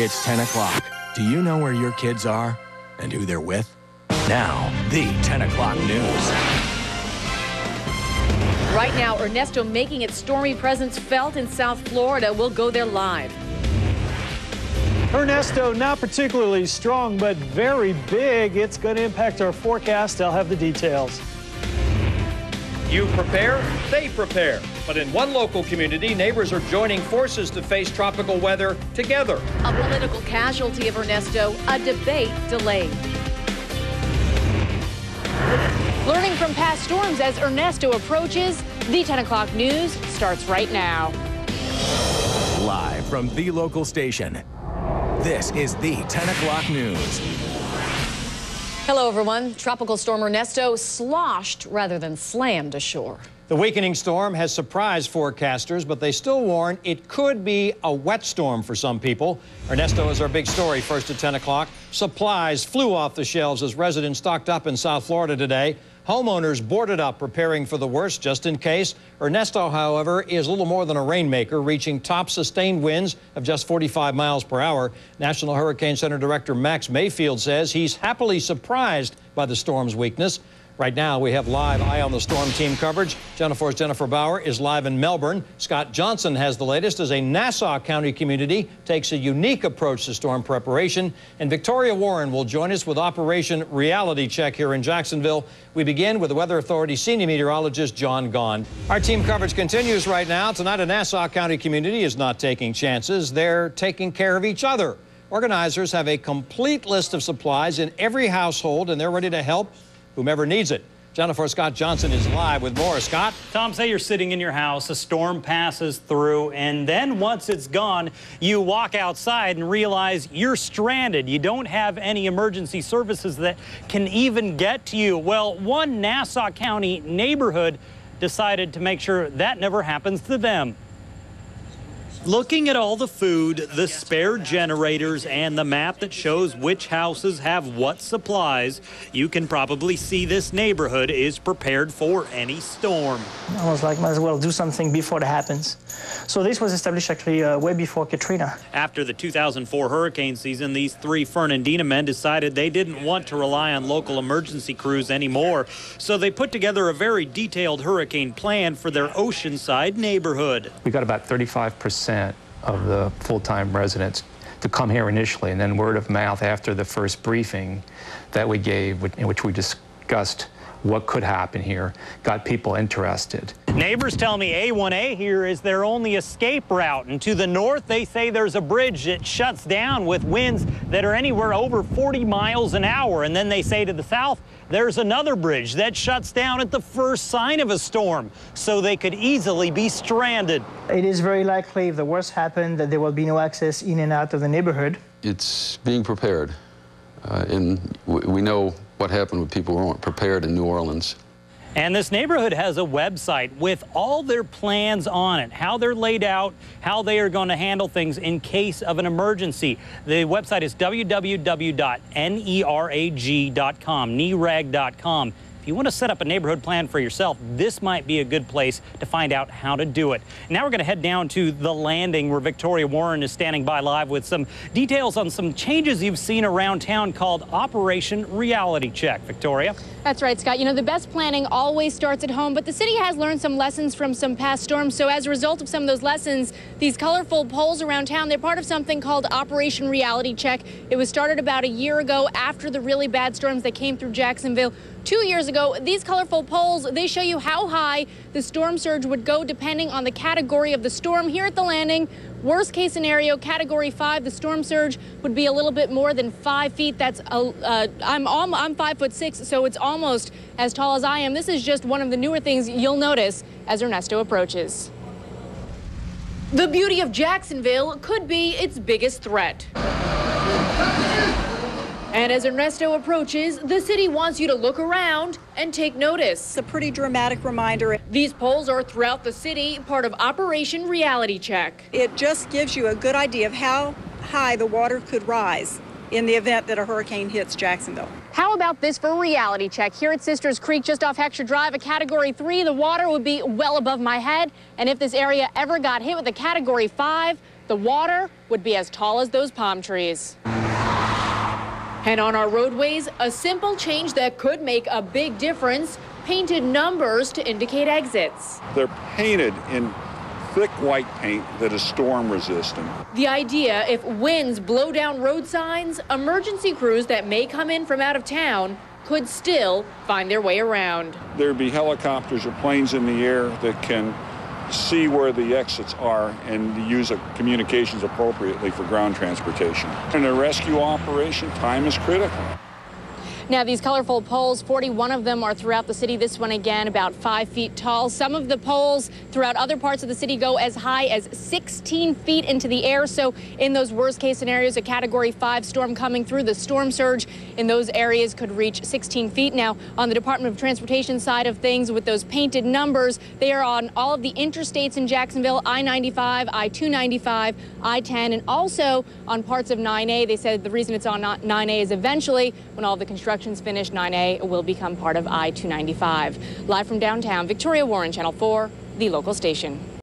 It's 10 o'clock. Do you know where your kids are and who they're with? Now, the 10 o'clock news. Right now, Ernesto making its stormy presence felt in South Florida. We'll go there live. Ernesto, not particularly strong, but very big. It's going to impact our forecast. I'll have the details. You prepare, they prepare. But in one local community, neighbors are joining forces to face tropical weather together. A political casualty of Ernesto, a debate delayed. Learning from past storms as Ernesto approaches, the 10 o'clock news starts right now. Live from the local station, this is the 10 o'clock news. Hello, everyone. Tropical storm Ernesto sloshed rather than slammed ashore. The weakening storm has surprised forecasters, but they still warn it could be a wet storm for some people. Ernesto is our big story, first at 10 o'clock. Supplies flew off the shelves as residents stocked up in South Florida today. Homeowners boarded up, preparing for the worst just in case. Ernesto, however, is a little more than a rainmaker, reaching top sustained winds of just 45 miles per hour. National Hurricane Center Director Max Mayfield says he's happily surprised by the storm's weakness. Right now, we have live Eye on the Storm team coverage. Channel 4's Jennifer Bauer is live in Melbourne. Scott Johnson has the latest as a Nassau County community takes a unique approach to storm preparation. And Victoria Warren will join us with Operation Reality Check here in Jacksonville. We begin with the Weather Authority senior meteorologist John Gond. Our team coverage continues right now. Tonight, a Nassau County community is not taking chances. They're taking care of each other. Organizers have a complete list of supplies in every household, and they're ready to help whomever needs it. Jennifer Scott Johnson is live with more. Scott? Tom, say you're sitting in your house, a storm passes through, and then once it's gone, you walk outside and realize you're stranded. You don't have any emergency services that can even get to you. Well, one Nassau County neighborhood decided to make sure that never happens to them. Looking at all the food, the spare generators, and the map that shows which houses have what supplies, you can probably see this neighborhood is prepared for any storm. I was like, might as well do something before it happens. So this was established actually way before Katrina. After the 2004 hurricane season, these three Fernandina men decided they didn't want to rely on local emergency crews anymore. So they put together a very detailed hurricane plan for their Oceanside neighborhood. We got about 35% of the full-time residents to come here initially, and then word of mouth after the first briefing that we gave, in which we discussed what could happen here, got people interested. Neighbors tell me A1A here is their only escape route, and to the north they say there's a bridge that shuts down with winds that are anywhere over 40 miles an hour, and then they say to the south there's another bridge that shuts down at the first sign of a storm, so they could easily be stranded. It is very likely, if the worst happened, that there will be no access in and out of the neighborhood. It's being prepared, and we know what happened with people who weren't prepared in New Orleans. And this neighborhood has a website with all their plans on it, how they're laid out, how they are going to handle things in case of an emergency. The website is www.nerag.com, nerag.com. If you want to set up a neighborhood plan for yourself, this might be a good place to find out how to do it. Now we're going to head down to the Landing, where Victoria Warren is standing by live with some details on some changes you've seen around town called Operation Reality Check. Victoria? That's right, Scott. You know, the best planning always starts at home, but the city has learned some lessons from some past storms. So as a result of some of those lessons, these colorful poles around town, they're part of something called Operation Reality Check. It was started about a year ago after the really bad storms that came through Jacksonville 2 years ago. These colorful poles, they show you how high the storm surge would go depending on the category of the storm. Here at the Landing, worst case scenario, category 5, the storm surge would be a little bit more than 5 feet. That's I'm 5'6", so it's almost as tall as I am. This is just one of the newer things you'll notice as Ernesto approaches. The beauty of Jacksonville could be its biggest threat. And as Ernesto approaches, the city wants you to look around and take notice. It's a pretty dramatic reminder. These poles are throughout the city, part of Operation Reality Check. It just gives you a good idea of how high the water could rise in the event that a hurricane hits Jacksonville. How about this for a reality check? Here at Sisters Creek, just off Heckscher Drive, a category 3, the water would be well above my head. And if this area ever got hit with a category 5, the water would be as tall as those palm trees. And on our roadways, a simple change that could make a big difference: painted numbers to indicate exits. They're painted in thick white paint that is storm resistant. The idea, if winds blow down road signs, emergency crews that may come in from out of town could still find their way around. There'd be helicopters or planes in the air that can see where the exits are and use communications appropriately for ground transportation. In a rescue operation, time is critical. Now, these colorful poles, 41 of them are throughout the city. This one, again, about 5 feet tall. Some of the poles throughout other parts of the city go as high as 16 feet into the air. So in those worst case scenarios, a Category 5 storm coming through, the storm surge in those areas could reach 16 feet. Now, on the Department of Transportation side of things, with those painted numbers, they are on all of the interstates in Jacksonville: I-95, I-295, I-10, and also on parts of 9A. They said the reason it's on 9A is eventually, when all the construction's finished, 9A will become part of I-295. Live from downtown, Victoria Warren, Channel 4, the local station.